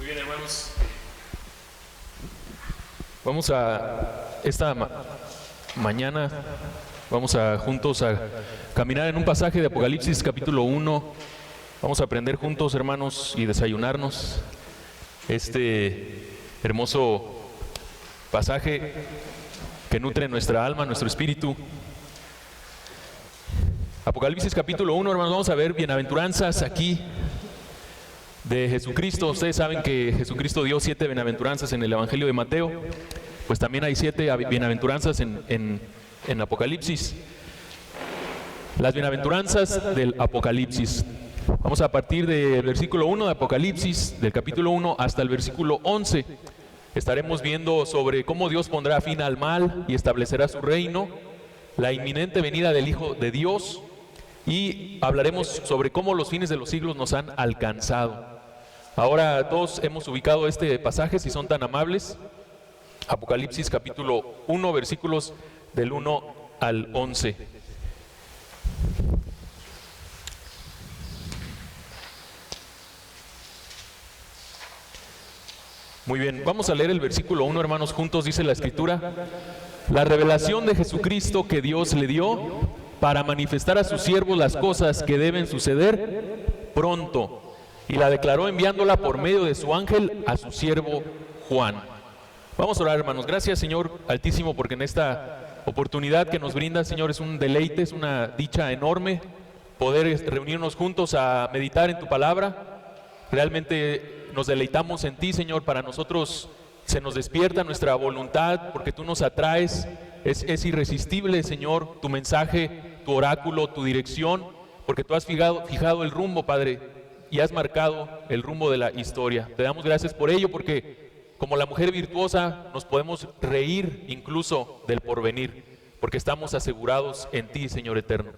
Muy bien, hermanos. Vamos a esta mañana, vamos a juntos a caminar en un pasaje de Apocalipsis capítulo 1. Vamos a aprender juntos, hermanos, y desayunarnos este hermoso pasaje que nutre nuestra alma, nuestro espíritu. Apocalipsis capítulo 1, hermanos, vamos a ver bienaventuranzas aquí de Jesucristo. Ustedes saben que Jesucristo dio 7 bienaventuranzas en el Evangelio de Mateo, pues también hay 7 bienaventuranzas en Apocalipsis. Las bienaventuranzas del Apocalipsis. Vamos a partir del versículo 1 de Apocalipsis, del capítulo 1 hasta el versículo 11. Estaremos viendo sobre cómo Dios pondrá fin al mal y establecerá su reino, la inminente venida del Hijo de Dios, y hablaremos sobre cómo los fines de los siglos nos han alcanzado. Ahora todos hemos ubicado este pasaje, si son tan amables. Apocalipsis capítulo 1, versículos del 1 al 11. Muy bien, vamos a leer el versículo 1, hermanos, juntos. Dice la Escritura: la revelación de Jesucristo que Dios le dio para manifestar a sus siervos las cosas que deben suceder pronto, y la declaró enviándola por medio de su ángel a su siervo Juan. Vamos a orar, hermanos. Gracias, Señor Altísimo, porque en esta oportunidad que nos brinda, Señor, es un deleite, es una dicha enorme poder reunirnos juntos a meditar en tu palabra. Realmente nos deleitamos en ti, Señor. Para nosotros se nos despierta nuestra voluntad porque tú nos atraes. Es irresistible, Señor, tu mensaje, tu oráculo, tu dirección, porque tú has fijado el rumbo, Padre, y has marcado el rumbo de la historia. Te damos gracias por ello, porque como la mujer virtuosa nos podemos reír incluso del porvenir, porque estamos asegurados en ti, Señor eterno.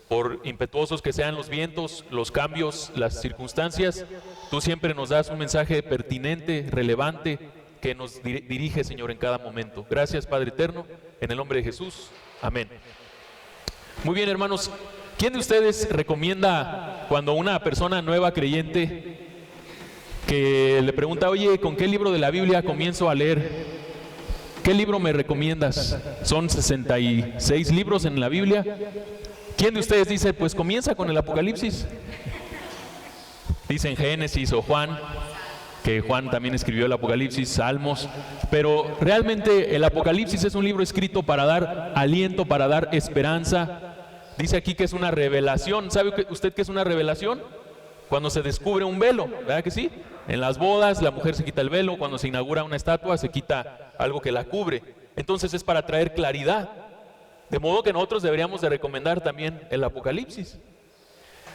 Por impetuosos que sean los vientos, los cambios, las circunstancias, tú siempre nos das un mensaje pertinente, relevante, que nos dirige, Señor, en cada momento. Gracias, Padre eterno, en el nombre de Jesús. Amén. Muy bien, hermanos. ¿Quién de ustedes recomienda cuando una persona nueva creyente que le pregunta: oye, ¿con qué libro de la Biblia comienzo a leer? ¿Qué libro me recomiendas? Son 66 libros en la Biblia. ¿Quién de ustedes dice: pues comienza con el Apocalipsis? Dicen Génesis o Juan, que Juan también escribió el Apocalipsis, Salmos, pero realmente el Apocalipsis es un libro escrito para dar aliento, para dar esperanza. Dice aquí que es una revelación. ¿Sabe usted qué es una revelación? Cuando se descubre un velo, ¿verdad que sí? En las bodas la mujer se quita el velo, cuando se inaugura una estatua se quita algo que la cubre. Entonces es para traer claridad. De modo que nosotros deberíamos de recomendar también el Apocalipsis.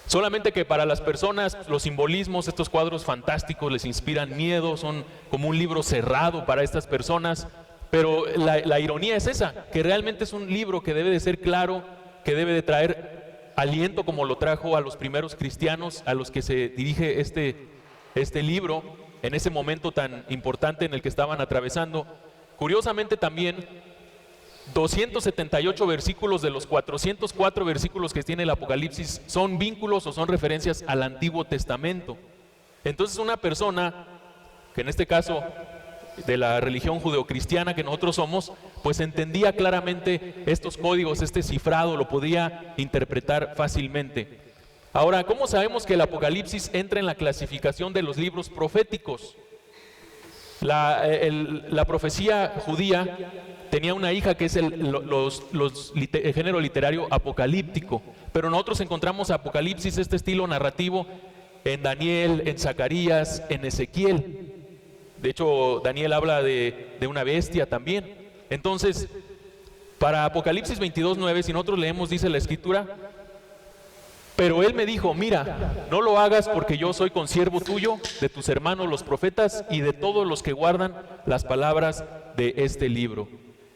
Solamente que para las personas los simbolismos, estos cuadros fantásticos les inspiran miedo, son como un libro cerrado para estas personas. Pero la ironía es esa, que realmente es un libro que debe de ser claro, que debe de traer aliento como lo trajo a los primeros cristianos a los que se dirige este libro en ese momento tan importante en el que estaban atravesando. Curiosamente también 278 versículos de los 404 versículos que tiene el Apocalipsis son vínculos o son referencias al Antiguo Testamento. Entonces una persona, que en este caso de la religión judeocristiana que nosotros somos, pues entendía claramente estos códigos, este cifrado, lo podía interpretar fácilmente. Ahora, ¿cómo sabemos que el Apocalipsis entra en la clasificación de los libros proféticos? La profecía judía tenía una hija que es el género literario apocalíptico, pero nosotros encontramos Apocalipsis, este estilo narrativo, en Daniel, en Zacarías, en Ezequiel. De hecho, Daniel habla de una bestia también. Entonces, para Apocalipsis 22:9, si nosotros leemos, dice la Escritura: pero él me dijo, mira, no lo hagas, porque yo soy consiervo tuyo, de tus hermanos los profetas y de todos los que guardan las palabras de este libro.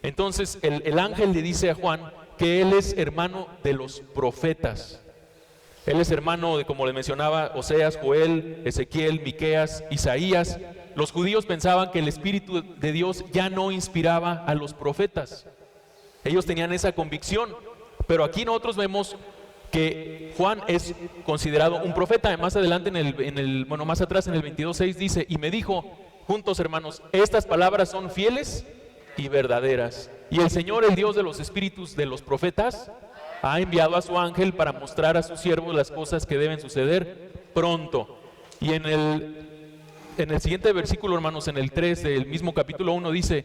Entonces el ángel le dice a Juan que él es hermano de los profetas. Él es hermano de, como le mencionaba, Oseas, Joel, Ezequiel, Miqueas, Isaías. Los judíos pensaban que el Espíritu de Dios ya no inspiraba a los profetas. Ellos tenían esa convicción, pero aquí nosotros vemos que Juan es considerado un profeta. Más adelante más atrás en el 22:6 dice: y me dijo, juntos hermanos, estas palabras son fieles y verdaderas. Y el Señor, el Dios de los espíritus de los profetas, ha enviado a su ángel para mostrar a sus siervos las cosas que deben suceder pronto. Y en el siguiente versículo, hermanos, en el 3 del mismo capítulo 1 dice: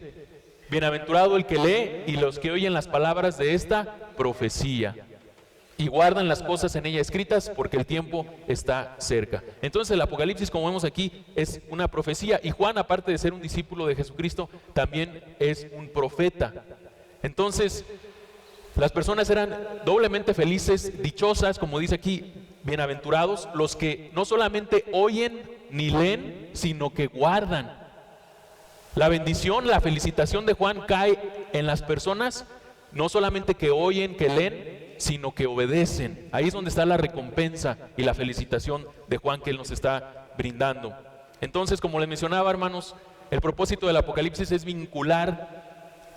bienaventurado el que lee y los que oyen las palabras de esta profecía y guardan las cosas en ella escritas, porque el tiempo está cerca. Entonces el Apocalipsis, como vemos aquí, es una profecía, y Juan, aparte de ser un discípulo de Jesucristo, también es un profeta. Entonces las personas eran doblemente felices, dichosas, como dice aquí, bienaventurados los que no solamente oyen ni leen, sino que guardan. La bendición, la felicitación de Juan cae en las personas no solamente que oyen, que leen, sino que obedecen. Ahí es donde está la recompensa y la felicitación de Juan que él nos está brindando. Entonces, como les mencionaba, hermanos, el propósito del Apocalipsis es vincular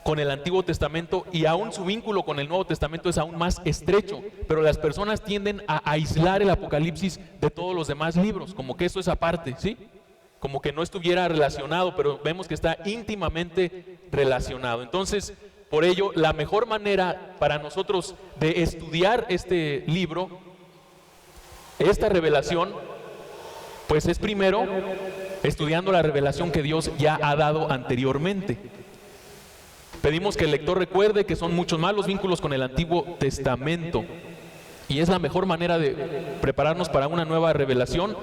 con el Antiguo Testamento, y aún su vínculo con el Nuevo Testamento es aún más estrecho, pero las personas tienden a aislar el Apocalipsis de todos los demás libros, como que eso es aparte, ¿sí? Como que no estuviera relacionado, pero vemos que está íntimamente relacionado. Entonces, por ello, la mejor manera para nosotros de estudiar este libro, esta revelación, pues es primero estudiando la revelación que Dios ya ha dado anteriormente. Pedimos que el lector recuerde que son muchos más los vínculos con el Antiguo Testamento, y es la mejor manera de prepararnos para una nueva revelación,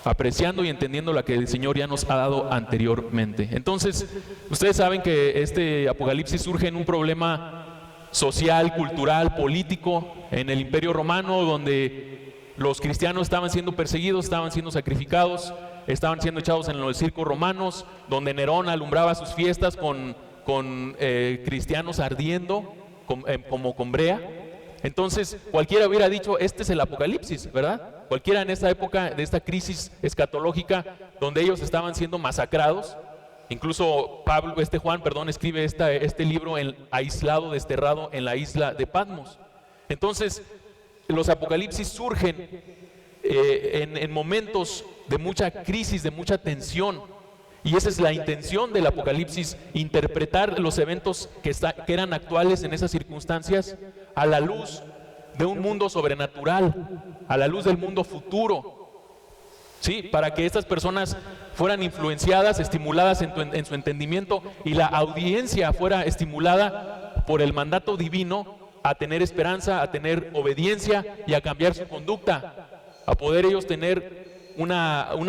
apreciando y entendiendo la que el Señor ya nos ha dado anteriormente. Entonces, ustedes saben que este Apocalipsis surge en un problema social, cultural, político en el Imperio Romano, donde los cristianos estaban siendo perseguidos, estaban siendo sacrificados, estaban siendo echados en los circos romanos, donde Nerón alumbraba sus fiestas con cristianos ardiendo como con brea. Entonces cualquiera hubiera dicho: este es el Apocalipsis, ¿verdad? Cualquiera en esta época de esta crisis escatológica donde ellos estaban siendo masacrados. Incluso Juan, escribe este libro aislado, desterrado en la isla de Patmos. Entonces los Apocalipsis surgen en momentos de mucha crisis, de mucha tensión. Y esa es la intención del Apocalipsis: interpretar los eventos que eran actuales en esas circunstancias a la luz de un mundo sobrenatural, a la luz del mundo futuro, ¿sí? Para que estas personas fueran influenciadas, estimuladas en su entendimiento, y la audiencia fuera estimulada por el mandato divino a tener esperanza, a tener obediencia y a cambiar su conducta, a poder ellos tener un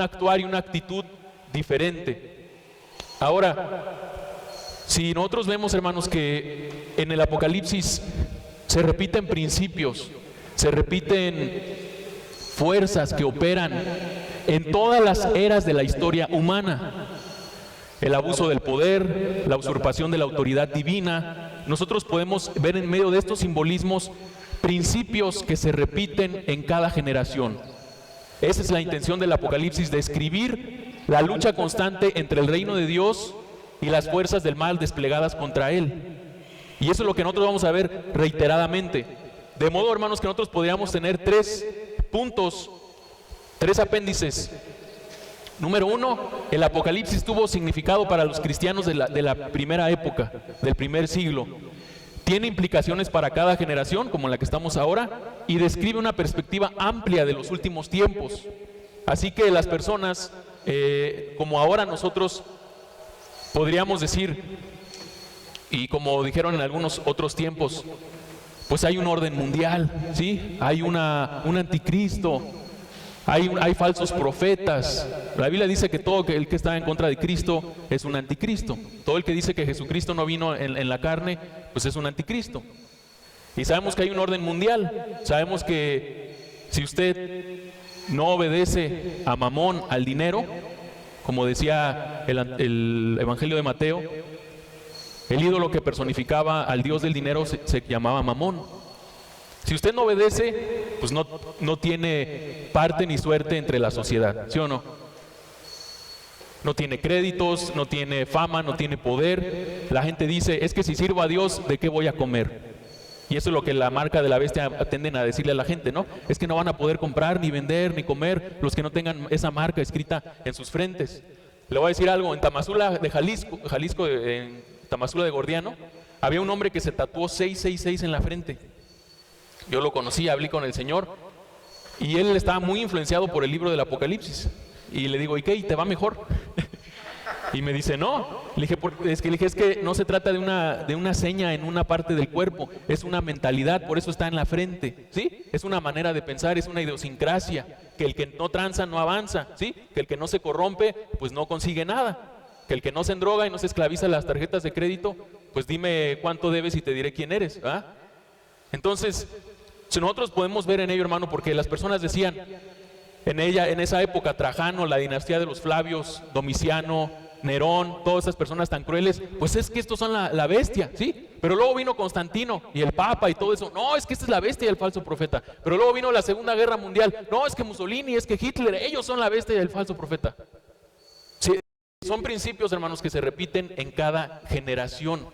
actuar y una actitud diferente. Ahora, si nosotros vemos, hermanos, que en el Apocalipsis se repiten principios, se repiten fuerzas que operan en todas las eras de la historia humana: el abuso del poder, la usurpación de la autoridad divina. Nosotros podemos ver en medio de estos simbolismos principios que se repiten en cada generación. Esa es la intención del Apocalipsis: describir la lucha constante entre el reino de Dios y las fuerzas del mal desplegadas contra él. Y eso es lo que nosotros vamos a ver reiteradamente. De modo, hermanos, que nosotros podríamos tener 3 puntos, 3 apéndices. Número 1, el Apocalipsis tuvo significado para los cristianos de la primera época, del primer siglo. Tiene implicaciones para cada generación, como en la que estamos ahora, y describe una perspectiva amplia de los últimos tiempos. Así que las personas, como ahora nosotros podríamos decir, y como dijeron en algunos otros tiempos, pues hay un orden mundial, ¿sí? Hay un anticristo, hay falsos profetas. La Biblia dice que todo el que está en contra de Cristo es un anticristo. Todo el que dice que Jesucristo no vino en la carne, pues es un anticristo. Y sabemos que hay un orden mundial. Sabemos que si usted no obedece a Mamón, al dinero, como decía el Evangelio de Mateo, el ídolo que personificaba al dios del dinero se llamaba Mamón. Si usted no obedece, pues no tiene parte ni suerte entre la sociedad, ¿sí o no? No tiene créditos, no tiene fama, no tiene poder. La gente dice: es que si sirvo a Dios, ¿de qué voy a comer? Y eso es lo que la marca de la bestia tienden a decirle a la gente, ¿no? Es que no van a poder comprar, ni vender, ni comer los que no tengan esa marca escrita en sus frentes. Le voy a decir algo, en Tamazula de Jalisco, en Tamazula de Gordiano, había un hombre que se tatuó 666 en la frente. Yo lo conocí, hablé con el Señor, y él estaba muy influenciado por el libro del Apocalipsis. Y le digo, ¿y qué? ¿Y te va mejor? Y me dice, no. Le dije, es que no se trata de una seña en una parte del cuerpo, es una mentalidad, por eso está en la frente, ¿sí? Es una manera de pensar, es una idiosincrasia, que el que no tranza no avanza, ¿sí? Que el que no se corrompe, pues no consigue nada. Que el que no se endroga y no se esclaviza las tarjetas de crédito, pues dime cuánto debes y te diré quién eres, ¿ah? Entonces, si nosotros podemos ver en ello, hermano, porque las personas decían, en esa época, Trajano, la dinastía de los Flavios, Domiciano, Nerón, todas esas personas tan crueles, pues es que estos son la bestia, ¿sí? Pero luego vino Constantino y el Papa y todo eso, no, es que esta es la bestia y el falso profeta. Pero luego vino la Segunda Guerra Mundial, no, es que Mussolini, es que Hitler, ellos son la bestia y el falso profeta. Sí, son principios, hermanos, que se repiten en cada generación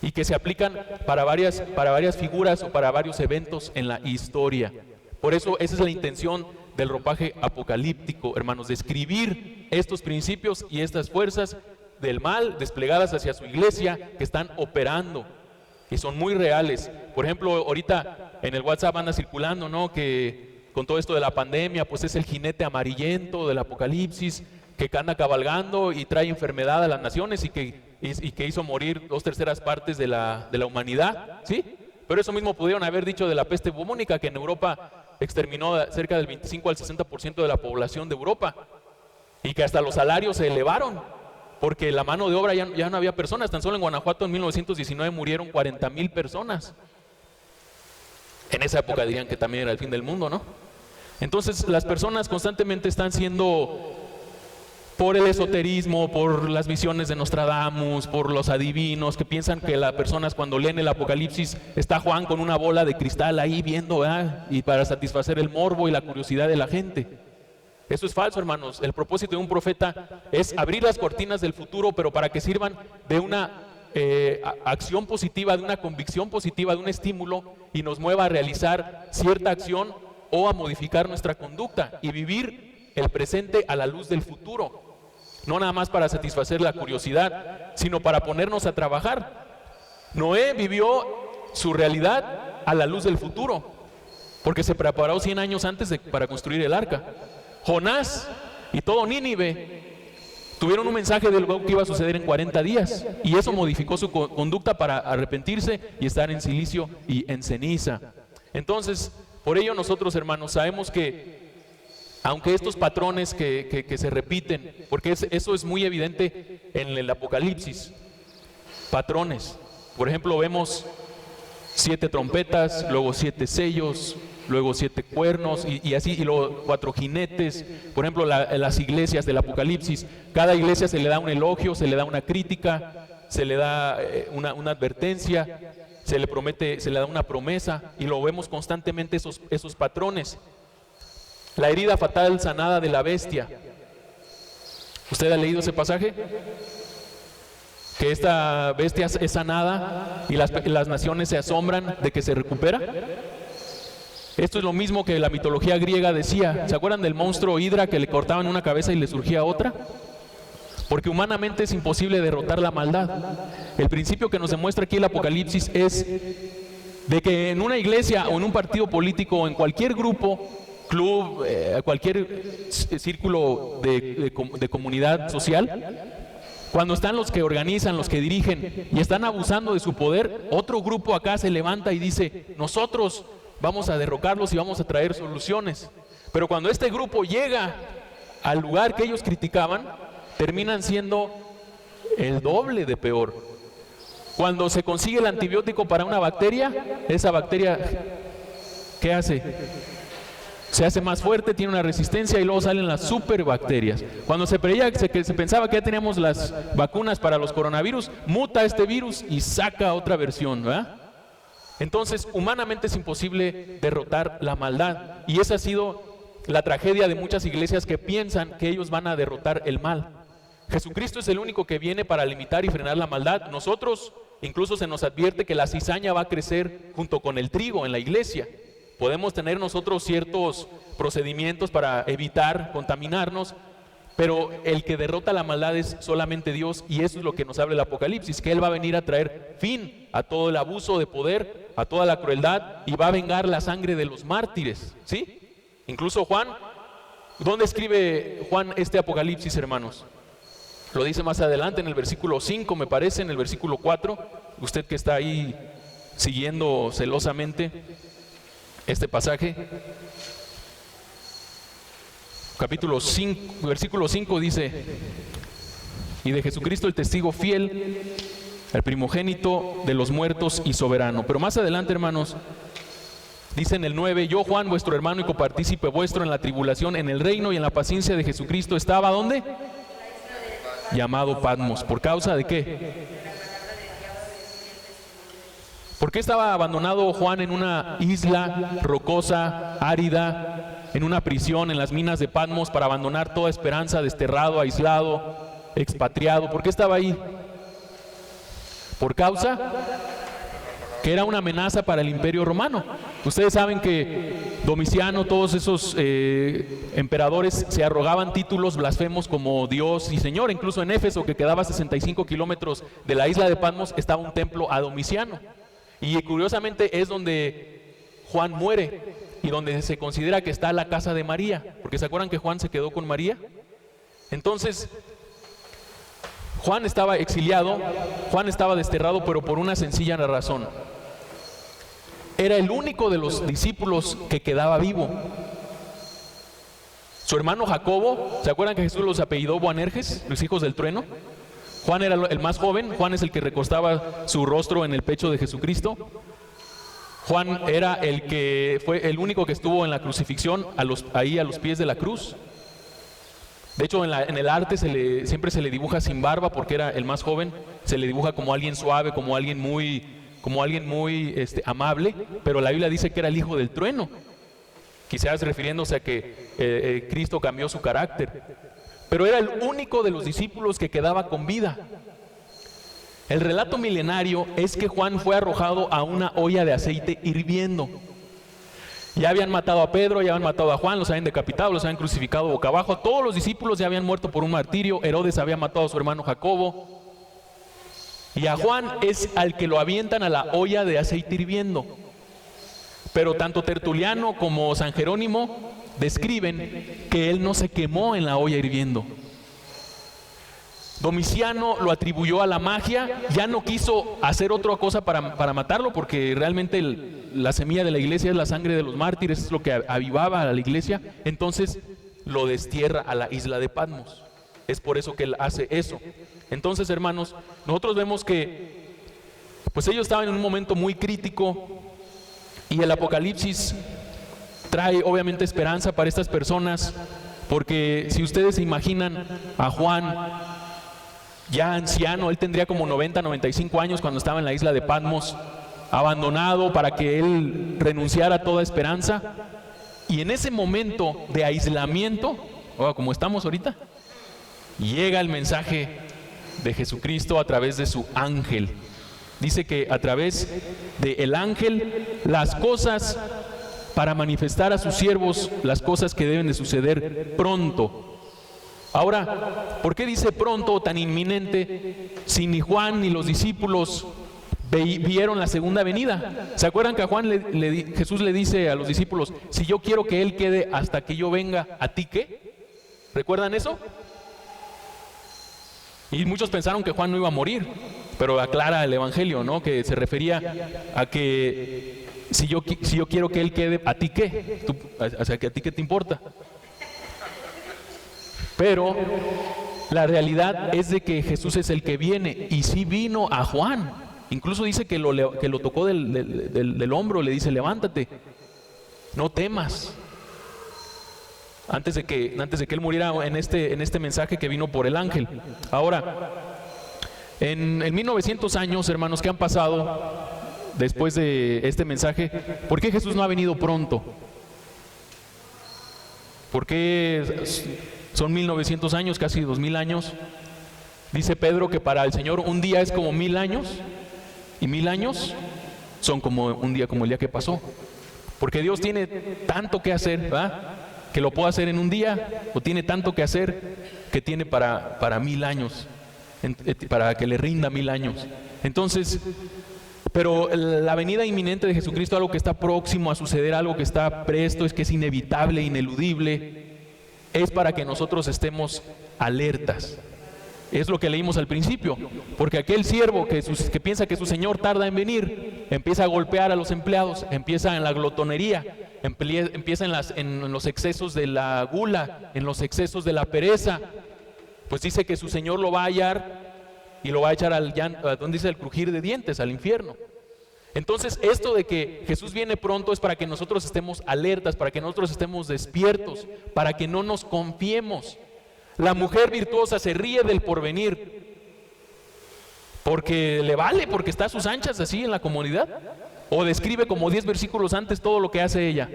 y que se aplican para varias figuras o para varios eventos en la historia. Por eso esa es la intención del ropaje apocalíptico, hermanos, de escribir estos principios y estas fuerzas del mal desplegadas hacia su iglesia que están operando y son muy reales. Por ejemplo, ahorita en el WhatsApp anda circulando, ¿no?, que con todo esto de la pandemia, pues es el jinete amarillento del Apocalipsis que anda cabalgando y trae enfermedad a las naciones y que hizo morir 2/3 partes de la humanidad, ¿sí? Pero eso mismo pudieron haber dicho de la peste bubónica, que en Europa exterminó cerca del 25 al 60% de la población de Europa y que hasta los salarios se elevaron porque la mano de obra ya no había personas. Tan solo en Guanajuato en 1919 murieron 40,000 personas. En esa época dirían que también era el fin del mundo, ¿no? Entonces las personas constantemente están siendo, por el esoterismo, por las visiones de Nostradamus, por los adivinos, que piensan que las personas cuando leen el Apocalipsis está Juan con una bola de cristal ahí viendo, ¿verdad?, y para satisfacer el morbo y la curiosidad de la gente. Eso es falso, hermanos. El propósito de un profeta es abrir las cortinas del futuro, pero para que sirvan de una acción positiva, de una convicción positiva, de un estímulo, y nos mueva a realizar cierta acción o a modificar nuestra conducta y vivir el presente a la luz del futuro. No nada más para satisfacer la curiosidad, sino para ponernos a trabajar. Noé vivió su realidad a la luz del futuro, porque se preparó 100 años antes para construir el arca. Jonás y todo Nínive tuvieron un mensaje de lo que iba a suceder en 40 días, y eso modificó su conducta para arrepentirse y estar en silicio y en ceniza. Entonces, por ello nosotros, hermanos, sabemos que aunque estos patrones que se repiten, porque eso es muy evidente en el Apocalipsis, patrones. Por ejemplo, vemos 7 trompetas, luego 7 sellos, luego 7 cuernos y así, y luego 4 jinetes. Por ejemplo, las iglesias del Apocalipsis, cada iglesia se le da un elogio, se le da una crítica, se le da una advertencia, se le da una promesa, y lo vemos constantemente esos patrones. La herida fatal sanada de la bestia. ¿Usted ha leído ese pasaje? Que esta bestia es sanada y las naciones se asombran de que se recupera. Esto es lo mismo que la mitología griega decía. ¿Se acuerdan del monstruo Hidra que le cortaban una cabeza y le surgía otra? Porque humanamente es imposible derrotar la maldad. El principio que nos demuestra aquí el Apocalipsis es de que en una iglesia o en un partido político o en cualquier grupo, club, cualquier círculo de comunidad social, cuando están los que organizan, los que dirigen y están abusando de su poder, otro grupo acá se levanta y dice: nosotros vamos a derrocarlos y vamos a traer soluciones. Pero cuando este grupo llega al lugar que ellos criticaban, terminan siendo el doble de peor. Cuando se consigue el antibiótico para una bacteria, esa bacteria, ¿qué hace? Se hace más fuerte, tiene una resistencia y luego salen las superbacterias. Cuando se pensaba que ya teníamos las vacunas para los coronavirus, muta este virus y saca otra versión, ¿verdad? Entonces, humanamente es imposible derrotar la maldad, y esa ha sido la tragedia de muchas iglesias que piensan que ellos van a derrotar el mal. Jesucristo es el único que viene para limitar y frenar la maldad. Nosotros Incluso se nos advierte que la cizaña va a crecer junto con el trigo en la iglesia. Podemos tener nosotros ciertos procedimientos para evitar contaminarnos, pero el que derrota la maldad es solamente Dios, y eso es lo que nos habla el Apocalipsis, que Él va a venir a traer fin a todo el abuso de poder, a toda la crueldad, y va a vengar la sangre de los mártires, ¿sí? Incluso Juan, ¿dónde escribe Juan este Apocalipsis, hermanos? Lo dice más adelante en el versículo 5, me parece, en el versículo 4, usted que está ahí siguiendo celosamente este pasaje. Capítulo 5, versículo 5 dice: y de Jesucristo el testigo fiel, el primogénito de los muertos y soberano. Pero más adelante, hermanos, dice en el 9: yo, Juan, vuestro hermano y copartícipe vuestro en la tribulación, en el reino y en la paciencia de Jesucristo, estaba ¿dónde? Llamado Patmos. ¿Por causa de qué? ¿Por qué estaba abandonado Juan en una isla rocosa, árida, en una prisión, en las minas de Patmos, para abandonar toda esperanza, desterrado, aislado, expatriado? ¿Por qué estaba ahí? Por causa que era una amenaza para el Imperio Romano. Ustedes saben que Domiciano, todos esos emperadores se arrogaban títulos blasfemos como Dios y Señor. Incluso en Éfeso, que quedaba a 65 kilómetros de la isla de Patmos, estaba un templo a Domiciano. Y curiosamente es donde Juan muere y donde se considera que está la casa de María, porque ¿se acuerdan que Juan se quedó con María? Entonces, Juan estaba exiliado, Juan estaba desterrado, pero por una sencilla razón. Era el único de los discípulos que quedaba vivo. Su hermano Jacobo, ¿se acuerdan que Jesús los apellidó Boanerges, los hijos del trueno? Juan era el más joven, Juan es el que recostaba su rostro en el pecho de Jesucristo. Juan era el que fue el único que estuvo en la crucifixión, ahí a los pies de la cruz. De hecho, en el arte siempre se le dibuja sin barba, porque era el más joven. Se le dibuja como alguien suave, como alguien muy amable, pero la Biblia dice que era el hijo del trueno, quizás refiriéndose a que Cristo cambió su carácter. Pero era el único de los discípulos que quedaba con vida. El relato milenario es que Juan fue arrojado a una olla de aceite hirviendo. Ya habían matado a Pedro, ya habían matado a Juan, los habían decapitado, los habían crucificado boca abajo. Todos los discípulos ya habían muerto por un martirio. Herodes había matado a su hermano Jacobo. Y a Juan es al que lo avientan a la olla de aceite hirviendo. Pero tanto Tertuliano como San Jerónimo describen que él no se quemó en la olla hirviendo. Domiciano lo atribuyó a la magia, ya no quiso hacer otra cosa para matarlo, porque realmente la semilla de la iglesia es la sangre de los mártires, es lo que avivaba a la iglesia. Entonces lo destierra a la isla de Patmos. Es por eso que él hace eso. Entonces, hermanos, nosotros vemos que pues ellos estaban en un momento muy crítico, y el Apocalipsis trae obviamente esperanza para estas personas, porque si ustedes se imaginan a Juan ya anciano, él tendría como 90, 95 años cuando estaba en la isla de Patmos, abandonado para que él renunciara a toda esperanza, y en ese momento de aislamiento, como estamos ahorita, llega el mensaje de Jesucristo a través de su ángel. Dice que a través del ángel las cosas, para manifestar a sus siervos las cosas que deben de suceder pronto. Ahora, ¿por qué dice pronto, tan inminente, si ni Juan ni los discípulos vieron la segunda venida? ¿Se acuerdan que a Juan Jesús le dice a los discípulos: si yo quiero que él quede hasta que yo venga, ¿a ti qué? ¿Recuerdan eso? Y muchos pensaron que Juan no iba a morir, pero aclara el Evangelio, ¿no?, que se refería a que si yo quiero que él quede, ¿a ti qué? O sea, que ¿a ti qué te importa? Pero la realidad es de que Jesús es el que viene, y sí vino a Juan. Incluso dice que lo tocó del hombro, le dice: levántate, no temas. Antes de que él muriera en este mensaje que vino por el ángel. Ahora, en 1900 años, hermanos, que han pasado después de este mensaje, ¿por qué Jesús no ha venido pronto? ¿Por qué son 1900 años, casi 2000 años? Dice Pedro que para el Señor un día es como 1000 años, Y 1000 años son como un día como el día que pasó. Porque Dios tiene tanto que hacer, ¿verdad? Que lo puede hacer en un día, o tiene tanto que hacer que tiene para 1000 años, para que le rinda 1000 años. Entonces, pero la venida inminente de Jesucristo, algo que está próximo a suceder, algo que está presto, es que es inevitable, ineludible, es para que nosotros estemos alertas. Es lo que leímos al principio, porque aquel siervo que piensa que su señor tarda en venir, empieza a golpear a los empleados, empieza en la glotonería, empieza en los excesos de la gula, en los excesos de la pereza, pues dice que su señor lo va a hallar y lo va a echar al llanto, ¿dónde dice? El crujir de dientes, al infierno. Entonces, esto de que Jesús viene pronto es para que nosotros estemos alertas, para que nosotros estemos despiertos, para que no nos confiemos. La mujer virtuosa se ríe del porvenir porque le vale, porque está a sus anchas así en la comunidad, o describe como 10 versículos antes todo lo que hace ella.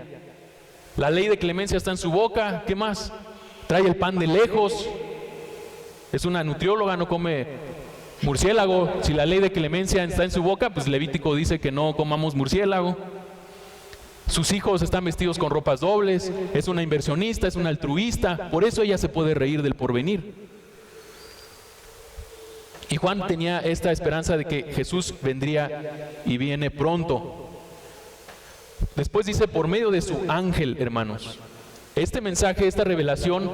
La ley de clemencia está en su boca. ¿Qué más? Trae el pan de lejos, es una nutrióloga, no come murciélago. Si la ley de clemencia está en su boca, pues Levítico dice que no comamos murciélago. Sus hijos están vestidos con ropas dobles, es una inversionista, es una altruista, por eso ella se puede reír del porvenir. Y Juan tenía esta esperanza de que Jesús vendría y viene pronto. Después dice, por medio de su ángel, hermanos. Este mensaje, esta revelación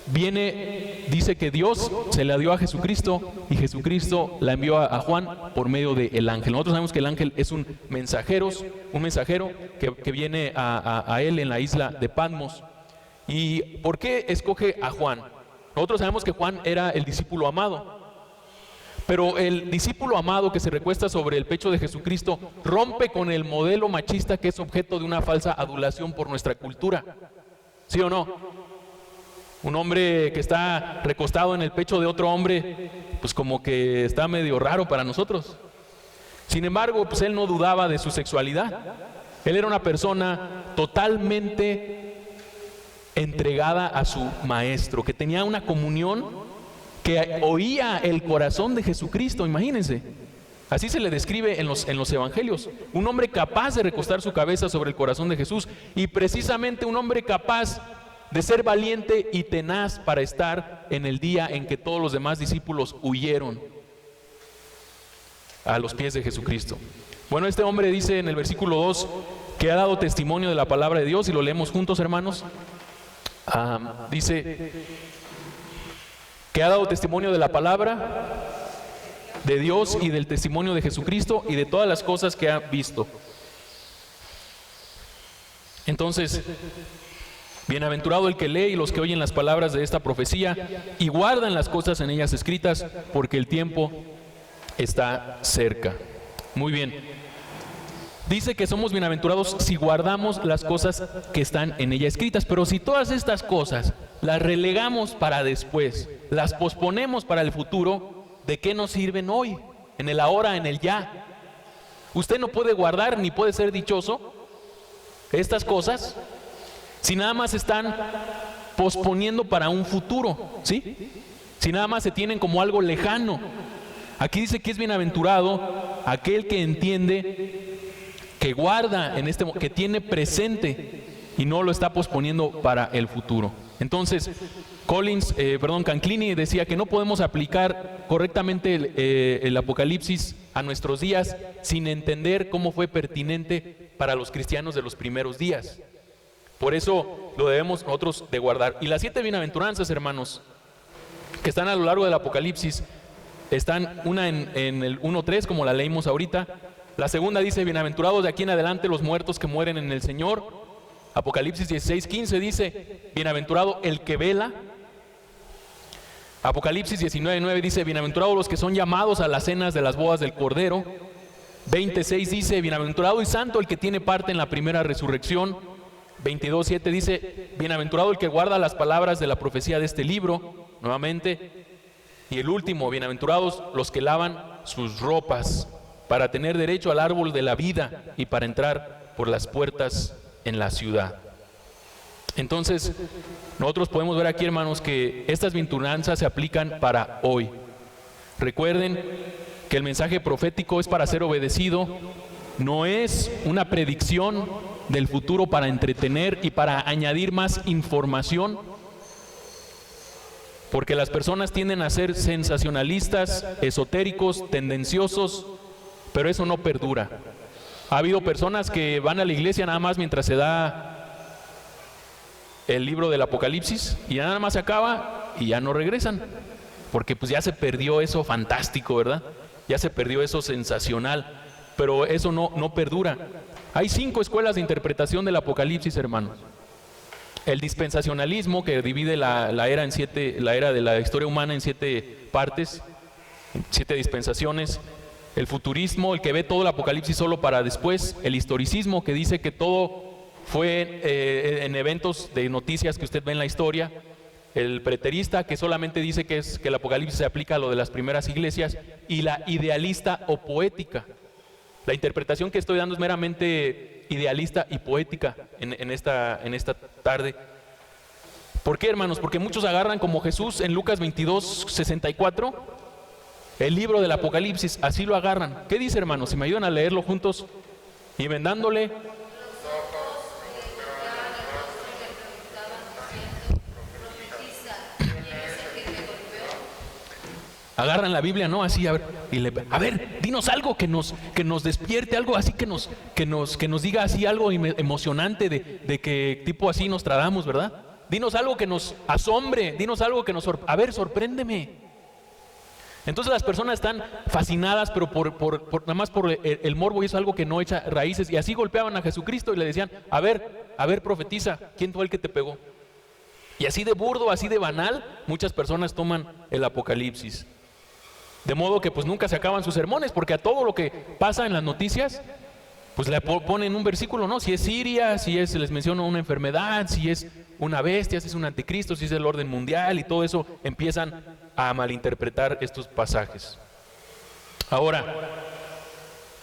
viene, dice que Dios se la dio a Jesucristo y Jesucristo la envió a Juan por medio del ángel. Nosotros sabemos que el ángel es un mensajero que viene a él en la isla de Patmos. ¿Y por qué escoge a Juan? Nosotros sabemos que Juan era el discípulo amado, pero el discípulo amado que se recuesta sobre el pecho de Jesucristo rompe con el modelo machista que es objeto de una falsa adulación por nuestra cultura. ¿Sí o no? Un hombre que está recostado en el pecho de otro hombre, pues como que está medio raro para nosotros. Sin embargo, pues él no dudaba de su sexualidad. Él era una persona totalmente entregada a su maestro, que tenía una comunión, que oía el corazón de Jesucristo, imagínense. Así se le describe en los evangelios. Un hombre capaz de recostar su cabeza sobre el corazón de Jesús, y precisamente un hombre capaz de ser valiente y tenaz para estar en el día en que todos los demás discípulos huyeron a los pies de Jesucristo. Bueno, este hombre dice en el versículo 2 que ha dado testimonio de la palabra de Dios, y lo leemos juntos, hermanos. Dice que ha dado testimonio de la palabra de Dios y del testimonio de Jesucristo y de todas las cosas que ha visto. Entonces, bienaventurado el que lee y los que oyen las palabras de esta profecía y guardan las cosas en ellas escritas, porque el tiempo está cerca. Muy bien. Dice que somos bienaventurados si guardamos las cosas que están en ella escritas, pero si todas estas cosas las relegamos para después, las posponemos para el futuro, ¿de qué nos sirven hoy? En el ahora, en el ya. Usted no puede guardar ni puede ser dichoso estas cosas si nada más están posponiendo para un futuro, ¿sí? Si nada más se tienen como algo lejano. Aquí dice que es bienaventurado aquel que entiende, que guarda que tiene presente y no lo está posponiendo para el futuro. Entonces, Canclini decía que no podemos aplicar correctamente el Apocalipsis a nuestros días sin entender cómo fue pertinente para los cristianos de los primeros días. Por eso lo debemos nosotros de guardar. Y las 7 bienaventuranzas, hermanos, que están a lo largo del Apocalipsis, están una en el 1.3, como la leímos ahorita. La segunda dice, bienaventurados de aquí en adelante los muertos que mueren en el Señor. Apocalipsis 16.15 dice, bienaventurado el que vela. Apocalipsis 19.9 dice, bienaventurados los que son llamados a las cenas de las bodas del Cordero. 20.6 dice, bienaventurado y santo el que tiene parte en la primera resurrección. 22.7 dice, bienaventurado el que guarda las palabras de la profecía de este libro, nuevamente. Y el último, bienaventurados los que lavan sus ropas para tener derecho al árbol de la vida y para entrar por las puertas en la ciudad. Entonces, nosotros podemos ver aquí, hermanos, que estas bienaventuranzas se aplican para hoy. Recuerden que el mensaje profético es para ser obedecido, no es una predicción del futuro para entretener y para añadir más información, porque las personas tienden a ser sensacionalistas, esotéricos, tendenciosos, pero eso no perdura. Ha habido personas que van a la iglesia nada más mientras se da el libro del Apocalipsis y nada más se acaba y ya no regresan, porque pues ya se perdió eso fantástico, ¿verdad? Ya se perdió eso sensacional, pero eso no perdura. Hay 5 escuelas de interpretación del Apocalipsis, hermanos. El dispensacionalismo, que divide la era de la historia humana en 7 partes, 7 dispensaciones. El futurismo, el que ve todo el Apocalipsis solo para después. El historicismo, que dice que todo fue en eventos de noticias que usted ve en la historia. El preterista, que solamente dice que el Apocalipsis se aplica a lo de las primeras iglesias. Y la idealista o poética. La interpretación que estoy dando es meramente idealista y poética en esta tarde. ¿Por qué, hermanos? Porque muchos agarran como Jesús en Lucas 22:64 el libro del Apocalipsis, así lo agarran. ¿Qué dice, hermanos? Si me ayudan a leerlo juntos y vendándole. Agarran la Biblia, ¿no? Así, a ver, dinos algo que nos despierte, algo así que nos diga así algo emocionante de que tipo así nos tratamos, ¿verdad? Dinos algo que nos asombre, dinos algo que a ver, sorpréndeme. Entonces las personas están fascinadas, pero nada más por el morbo, y eso es algo que no echa raíces. Y así golpeaban a Jesucristo y le decían, a ver, profetiza, ¿quién fue el que te pegó? Y así de burdo, así de banal, muchas personas toman el Apocalipsis. De modo que pues nunca se acaban sus sermones, porque a todo lo que pasa en las noticias, pues le ponen un versículo, ¿no? Si es Siria, les menciono una enfermedad, si es una bestia, si es un anticristo, si es el orden mundial, y todo eso empiezan a malinterpretar estos pasajes. Ahora,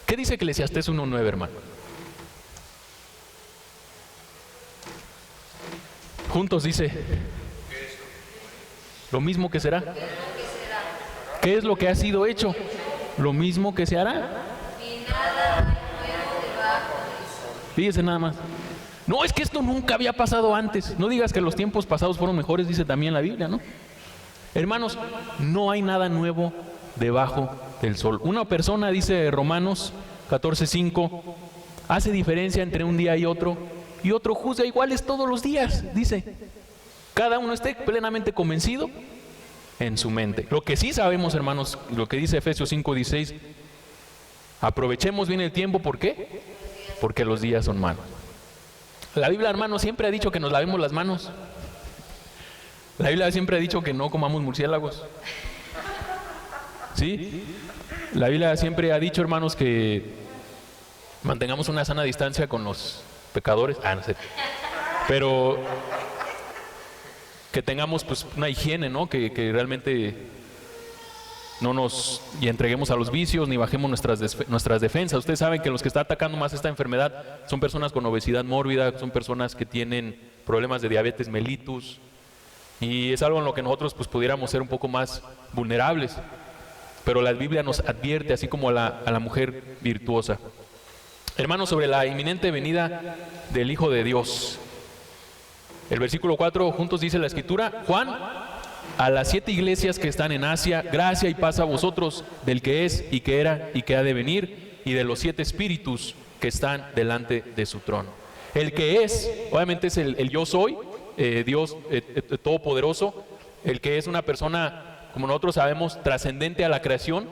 ¿qué dice Eclesiastés 1:9, hermano? Juntos dice, lo mismo que será. ¿Qué es lo que ha sido hecho? Lo mismo que se hará. Y nada nuevo debajo del sol. Fíjese nada más. No, es que esto nunca había pasado antes. No digas que los tiempos pasados fueron mejores, dice también la Biblia, ¿no? Hermanos, no hay nada nuevo debajo del sol. Una persona, dice Romanos 14:5, hace diferencia entre un día y otro juzga iguales todos los días, dice. Cada uno esté plenamente convencido en su mente. Lo que sí sabemos, hermanos, lo que dice Efesios 5:16, aprovechemos bien el tiempo. ¿Por qué? Porque los días son malos. La Biblia, hermanos, siempre ha dicho que nos lavemos las manos. La Biblia siempre ha dicho que no comamos murciélagos. ¿Sí? La Biblia siempre ha dicho, hermanos, que mantengamos una sana distancia con los pecadores. No sé. Pero que tengamos pues una higiene, ¿no? Que realmente no nos entreguemos a los vicios ni bajemos nuestras defensas. Ustedes saben que los que está atacando más esta enfermedad son personas con obesidad mórbida, son personas que tienen problemas de diabetes mellitus, y es algo en lo que nosotros pues pudiéramos ser un poco más vulnerables. Pero la Biblia nos advierte, así como a la mujer virtuosa. Hermanos, sobre la inminente venida del Hijo de Dios. El versículo 4, juntos dice la Escritura: Juan, a las 7 iglesias que están en Asia, gracia y paz a vosotros, del que es, y que era, y que ha de venir, y de los 7 espíritus que están delante de su trono. El que es, obviamente es el yo soy, Dios todopoderoso. El que es una persona, como nosotros sabemos, trascendente a la creación,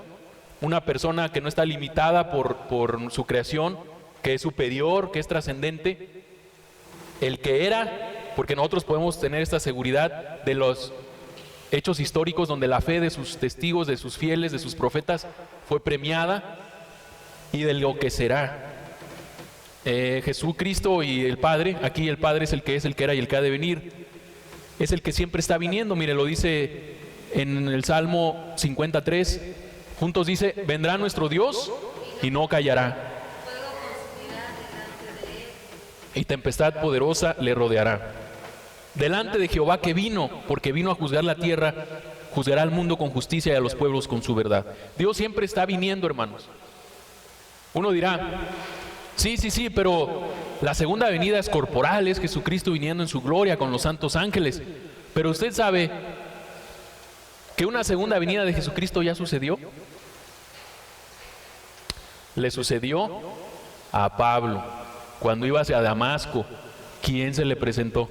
una persona que no está limitada por su creación, que es superior, que es trascendente. El que era, porque nosotros podemos tener esta seguridad de los hechos históricos donde la fe de sus testigos, de sus fieles, de sus profetas fue premiada, y de lo que será. Jesucristo y el Padre, aquí el Padre es el que era y el que ha de venir, es el que siempre está viniendo. Mire, lo dice en el Salmo 53, juntos dice: vendrá nuestro Dios y no callará, y tempestad poderosa le rodeará. Delante de Jehová que vino, porque vino a juzgar la tierra, juzgará al mundo con justicia y a los pueblos con su verdad. Dios siempre está viniendo, hermanos. Uno dirá, sí, pero la segunda venida es corporal, es Jesucristo viniendo en su gloria con los santos ángeles. Pero usted sabe que una segunda venida de Jesucristo ya sucedió. Le sucedió a Pablo cuando iba hacia Damasco. ¿Quién se le presentó?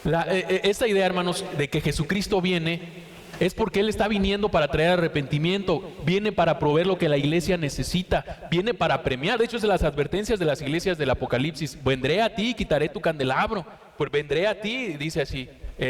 Esta idea, hermanos, de que Jesucristo viene es porque Él está viniendo para traer arrepentimiento, viene para proveer lo que la iglesia necesita, viene para premiar. De hecho, es de las advertencias de las iglesias del Apocalipsis: vendré a ti y quitaré tu candelabro. Pues vendré a ti, dice así,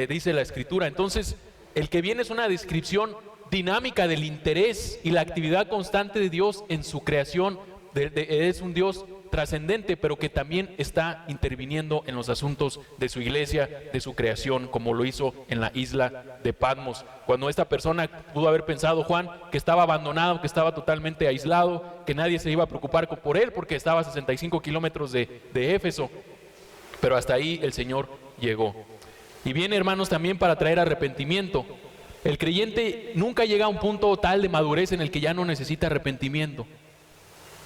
dice la Escritura. Entonces, el que viene es una descripción dinámica del interés y la actividad constante de Dios en su creación. Es un Dios trascendente, pero que también está interviniendo en los asuntos de su iglesia, de su creación, como lo hizo en la isla de Patmos. Cuando esta persona pudo haber pensado, Juan, que estaba abandonado, que estaba totalmente aislado, que nadie se iba a preocupar por él porque estaba a 65 kilómetros de Éfeso. Pero hasta ahí el Señor llegó. Y viene, hermanos, también para traer arrepentimiento. El creyente nunca llega a un punto tal de madurez en el que ya no necesita arrepentimiento.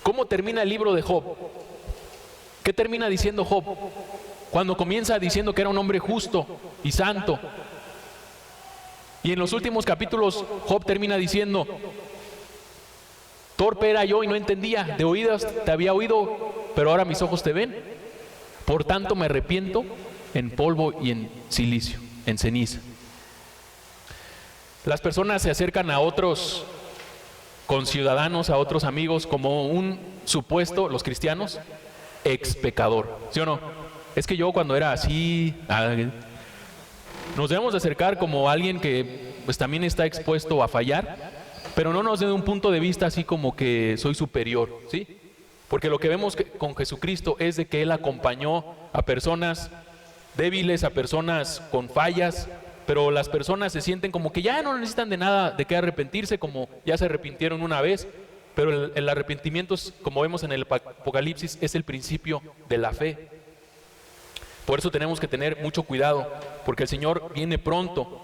¿Cómo termina el libro de Job? ¿Qué termina diciendo Job? Cuando comienza diciendo que era un hombre justo y santo. Y en los últimos capítulos Job termina diciendo: torpe era yo y no entendía, de oídas te había oído, pero ahora mis ojos te ven. Por tanto me arrepiento en polvo y en silicio, en ceniza. Las personas se acercan a otros conciudadanos, a otros amigos, como un supuesto, los cristianos, ex pecador, ¿sí o no? Es que yo cuando era así, nos debemos de acercar como alguien que pues también está expuesto a fallar, pero no nos dé un punto de vista así como que soy superior, ¿sí? Porque lo que vemos con Jesucristo es de que Él acompañó a personas débiles, a personas con fallas, pero las personas se sienten como que ya no necesitan de nada de qué arrepentirse, como ya se arrepintieron una vez. Pero el arrepentimiento, como vemos en el Apocalipsis, es el principio de la fe. Por eso tenemos que tener mucho cuidado, porque el Señor viene pronto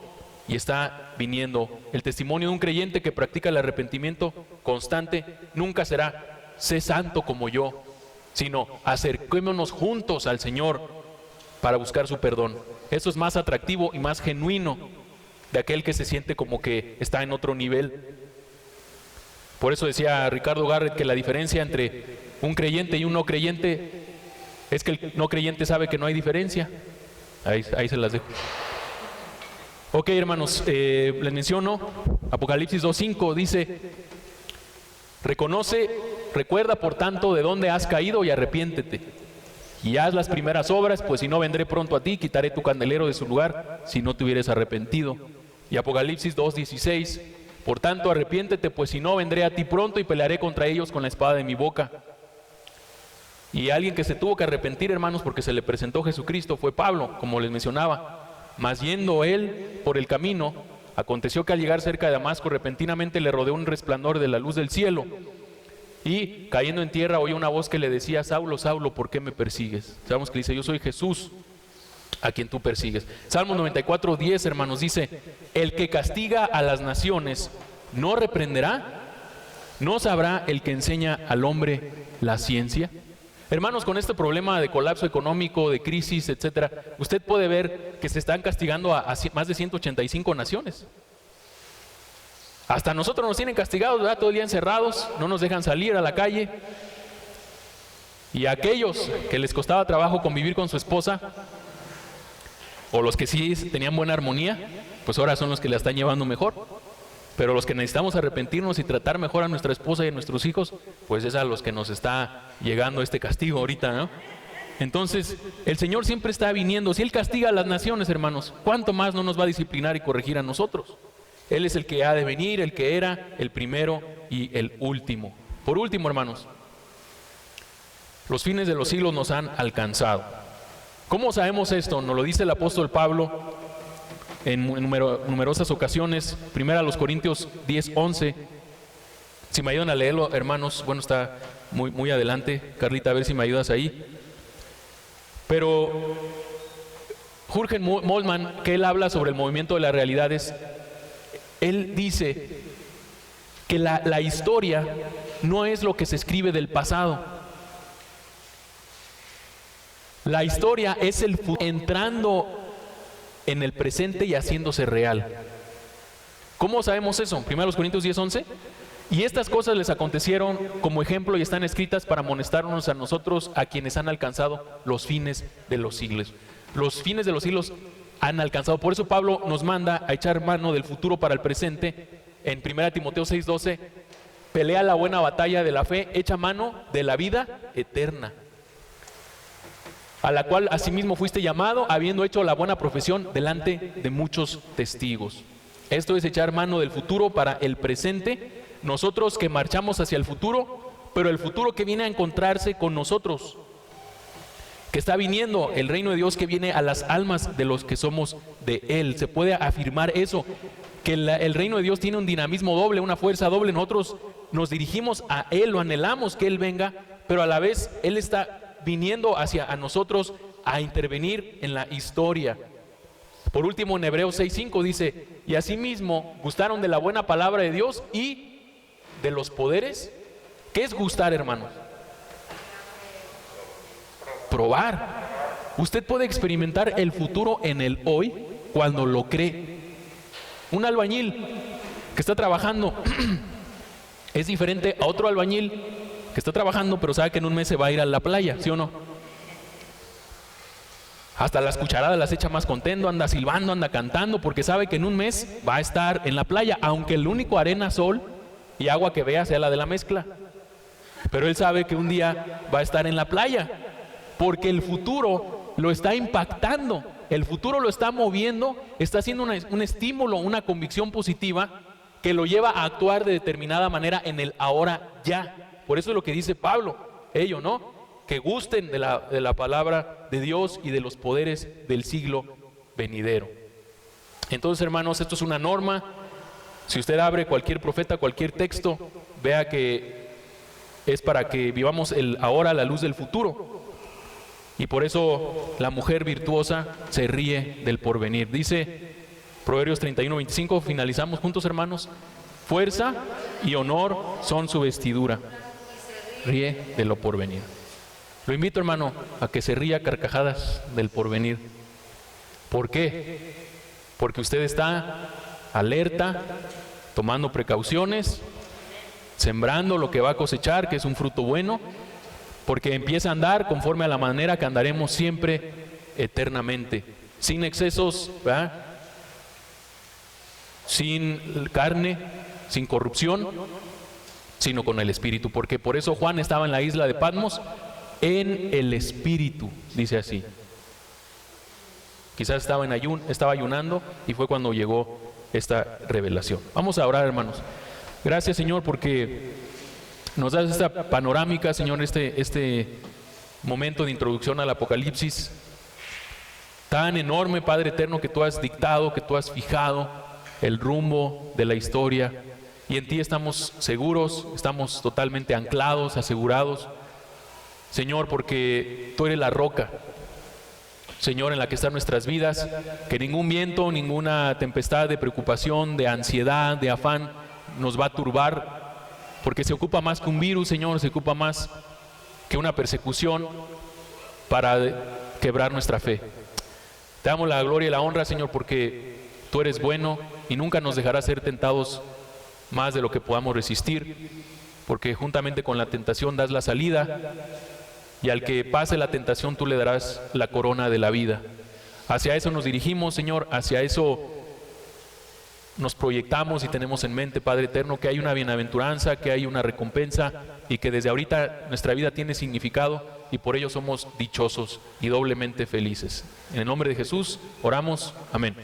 y está viniendo. El testimonio de un creyente que practica el arrepentimiento constante nunca será: sé santo como yo, sino acerquémonos juntos al Señor para buscar su perdón. Eso es más atractivo y más genuino de aquel que se siente como que está en otro nivel. Por eso decía Ricardo Garrett que la diferencia entre un creyente y un no creyente es que el no creyente sabe que no hay diferencia. Ahí se las dejo. Ok, hermanos, les menciono Apocalipsis 2:5, dice: recuerda por tanto de dónde has caído y arrepiéntete y haz las primeras obras, pues si no vendré pronto a ti, quitaré tu candelero de su lugar si no te hubieres arrepentido. Y Apocalipsis 2:16: por tanto arrepiéntete, pues si no vendré a ti pronto y pelearé contra ellos con la espada de mi boca. Y alguien que se tuvo que arrepentir, hermanos, porque se le presentó Jesucristo, fue Pablo, como les mencionaba. Mas yendo él por el camino, aconteció que al llegar cerca de Damasco, repentinamente le rodeó un resplandor de la luz del cielo. Y cayendo en tierra oyó una voz que le decía: Saulo, Saulo, ¿por qué me persigues? Sabemos que dice: yo soy Jesús a quien tú persigues. Salmo 94:10, hermanos, dice: el que castiga a las naciones no reprenderá, no sabrá el que enseña al hombre la ciencia. Hermanos, con este problema de colapso económico, de crisis, etcétera, usted puede ver que se están castigando a más de 185 naciones. Hasta nosotros nos tienen castigados, ¿verdad? Todo el día encerrados, no nos dejan salir a la calle. Y a aquellos que les costaba trabajo convivir con su esposa, o los que sí tenían buena armonía, pues ahora son los que la están llevando mejor. Pero los que necesitamos arrepentirnos y tratar mejor a nuestra esposa y a nuestros hijos, pues es a los que nos está llegando este castigo ahorita, ¿no? Entonces, el Señor siempre está viniendo. Si Él castiga a las naciones, hermanos, ¿cuánto más no nos va a disciplinar y corregir a nosotros? Él es el que ha de venir, el que era, el primero y el último. Por último, hermanos, los fines de los siglos nos han alcanzado. ¿Cómo sabemos esto? Nos lo dice el apóstol Pablo en numerosas ocasiones. Primera a los Corintios 10:11. Si me ayudan a leerlo, hermanos. Bueno, está muy adelante. Carlita, a ver si me ayudas ahí. Pero Jürgen Moltmann, que él habla sobre el movimiento de las realidades, él dice que la historia no es lo que se escribe del pasado. La historia es el futuro entrando en el presente y haciéndose real. ¿Cómo sabemos eso? 1 Corintios 10:11. Y estas cosas les acontecieron como ejemplo y están escritas para amonestarnos a nosotros, a quienes han alcanzado los fines de los siglos. Los fines de los siglos han alcanzado. Por eso Pablo nos manda a echar mano del futuro para el presente. En 1 Timoteo 6:12, pelea la buena batalla de la fe, echa mano de la vida eterna, a la cual asimismo fuiste llamado, habiendo hecho la buena profesión delante de muchos testigos. Esto es echar mano del futuro para el presente, nosotros que marchamos hacia el futuro, pero el futuro que viene a encontrarse con nosotros, que está viniendo, el reino de Dios que viene a las almas de los que somos de Él. Se puede afirmar eso, que el reino de Dios tiene un dinamismo doble, una fuerza doble. Nosotros nos dirigimos a Él, lo anhelamos que Él venga, pero a la vez Él está viniendo hacia a nosotros a intervenir en la historia. Por último, en Hebreos 6:5 dice, y asimismo gustaron de la buena palabra de Dios y de los poderes. ¿Qué es gustar, hermanos? Probar. Usted puede experimentar el futuro en el hoy cuando lo cree. Un albañil que está trabajando es diferente a otro albañil que está trabajando pero sabe que en un mes se va a ir a la playa, ¿sí o no? Hasta las cucharadas las echa más contento, anda silbando, anda cantando, porque sabe que en un mes va a estar en la playa, aunque el único arena, sol y agua que vea sea la de la mezcla. Pero él sabe que un día va a estar en la playa, porque el futuro lo está impactando, el futuro lo está moviendo, está haciendo un estímulo, una convicción positiva que lo lleva a actuar de determinada manera en el ahora ya. Por eso es lo que dice Pablo, ellos, ¿no? Que gusten de la palabra de Dios y de los poderes del siglo venidero. Entonces, hermanos, esto es una norma. Si usted abre cualquier profeta, cualquier texto, vea que es para que vivamos el ahora a la luz del futuro. Y por eso la mujer virtuosa se ríe del porvenir. Dice Proverbios 31:25, finalizamos juntos, hermanos. Fuerza y honor son su vestidura. Ríe de lo porvenir. Lo invito, hermano, a que se ría carcajadas del porvenir. ¿Por qué? Porque usted está alerta, tomando precauciones, sembrando lo que va a cosechar, que es un fruto bueno, porque empieza a andar conforme a la manera que andaremos siempre eternamente, sin excesos, ¿verdad? Sin carne, sin corrupción, sino con el Espíritu, porque por eso Juan estaba en la isla de Patmos, en el Espíritu, dice así. Quizás estaba ayunando y fue cuando llegó esta revelación. Vamos a orar, hermanos. Gracias, Señor, porque nos das esta panorámica, Señor, este momento de introducción al Apocalipsis tan enorme, Padre eterno, que tú has dictado, que tú has fijado el rumbo de la historia, y en ti estamos seguros, estamos totalmente anclados, asegurados, Señor, porque tú eres la roca, Señor, en la que están nuestras vidas, que ningún viento, ninguna tempestad de preocupación, de ansiedad, de afán nos va a turbar, porque se ocupa más que un virus, Señor, se ocupa más que una persecución para quebrar nuestra fe. Te damos la gloria y la honra, Señor, porque tú eres bueno y nunca nos dejarás ser tentados más de lo que podamos resistir, porque juntamente con la tentación das la salida, y al que pase la tentación tú le darás la corona de la vida. Hacia eso nos dirigimos, Señor, hacia eso nos proyectamos y tenemos en mente, Padre eterno, que hay una bienaventuranza, que hay una recompensa y que desde ahorita nuestra vida tiene significado y por ello somos dichosos y doblemente felices. En el nombre de Jesús oramos. Amén.